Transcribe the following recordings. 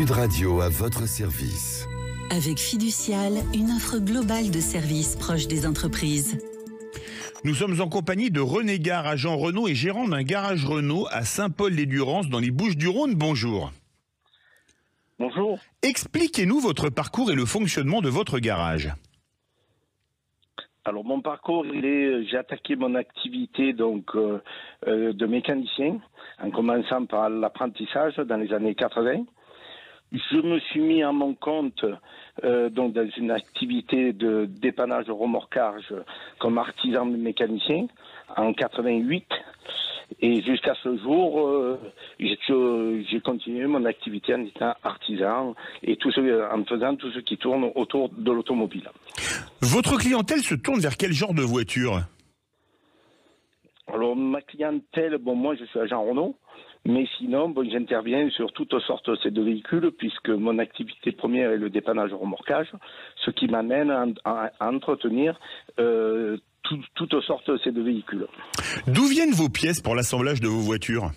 Sud Radio à votre service. Avec Fiducial, une offre globale de services proche des entreprises. Nous sommes en compagnie de René Gare, agent Renault et gérant d'un garage Renault à Saint-Paul-les-Durances dans les Bouches-du-Rhône. Bonjour. Bonjour. Expliquez-nous votre parcours et le fonctionnement de votre garage. Alors mon parcours, j'ai attaqué mon activité de mécanicien en commençant par l'apprentissage dans les années 80. Je me suis mis à mon compte dans une activité de dépannage remorquage comme artisan mécanicien en 88. Et jusqu'à ce jour, j'ai continué mon activité en étant artisan et en faisant tout ce qui tourne autour de l'automobile. Votre clientèle se tourne vers quel genre de voiture ? Alors ma clientèle, moi je suis agent Renault, mais sinon j'interviens sur toutes sortes de véhicules puisque mon activité première est le dépannage remorquage, ce qui m'amène à entretenir toutes sortes de véhicules. D'où viennent vos pièces pour l'assemblage de vos voitures ?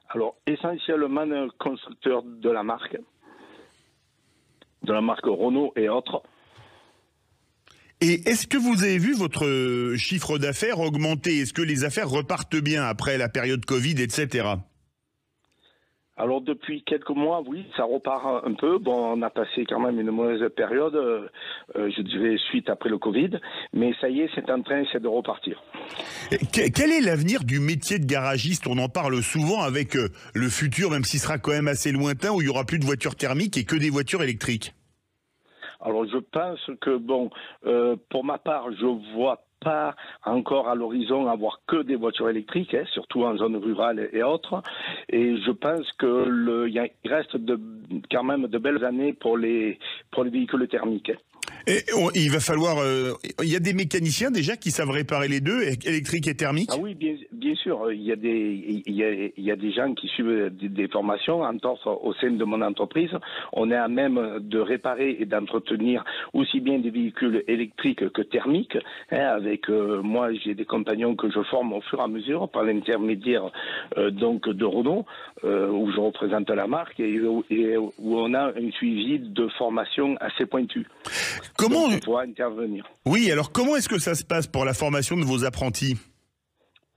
Alors essentiellement constructeur de la marque Renault et autres. Et est-ce que vous avez vu votre chiffre d'affaires augmenter ? Est-ce que les affaires repartent bien après la période Covid, etc. Alors depuis quelques mois, oui, ça repart un peu. On a passé quand même une mauvaise période, je dirais suite après le Covid, mais ça y est, c'est en train de repartir. Quel est l'avenir du métier de garagiste ? On en parle souvent avec le futur, même s'il sera quand même assez lointain, où il y aura plus de voitures thermiques et que des voitures électriques. Alors je pense que pour ma part, je vois pas encore à l'horizon avoir que des voitures électriques, surtout en zone rurale et autres. Et je pense que il reste quand même de belles années pour les véhicules thermiques. Et il va falloir. Il y a des mécaniciens déjà qui savent réparer les deux, électrique et thermique. Ah oui, bien sûr. Il y a des gens qui suivent des formations. Au sein de mon entreprise, on est à même de réparer et d'entretenir aussi bien des véhicules électriques que thermiques. Avec moi, j'ai des compagnons que je forme au fur et à mesure par l'intermédiaire de Renault, où je représente la marque et où on a un suivi de formation assez pointu. Comment on pourra intervenir. Oui, alors comment est-ce que ça se passe pour la formation de vos apprentis ?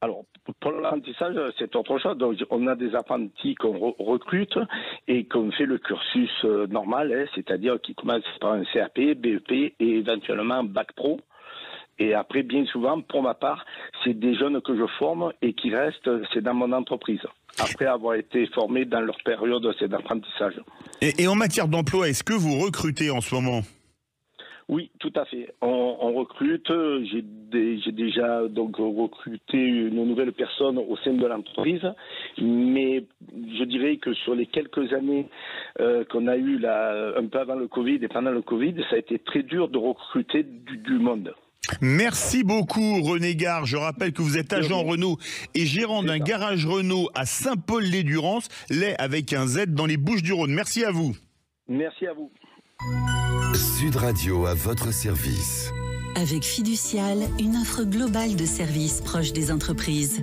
Alors, pour l'apprentissage, c'est autre chose. Donc, on a des apprentis qu'on recrute et qu'on fait le cursus normal, c'est-à-dire qui commencent par un CAP, BEP et éventuellement un bac pro. Et après, bien souvent, pour ma part, c'est des jeunes que je forme et qui restent, c'est dans mon entreprise, après avoir été formés dans leur période d'apprentissage. Et en matière d'emploi, est-ce que vous recrutez en ce moment ? Oui, tout à fait. On recrute. J'ai déjà recruté une nouvelle personne au sein de l'entreprise, mais je dirais que sur les quelques années qu'on a eues là, un peu avant le Covid et pendant le Covid, ça a été très dur de recruter du monde. Merci beaucoup René Gare. Je rappelle que vous êtes agent Renault et gérant d'un garage Renault à Saint-Paul-les-Durances, avec un Z dans les Bouches-du-Rhône. Merci à vous. Merci à vous. Sud Radio à votre service. Avec Fiducial, une offre globale de services proche des entreprises.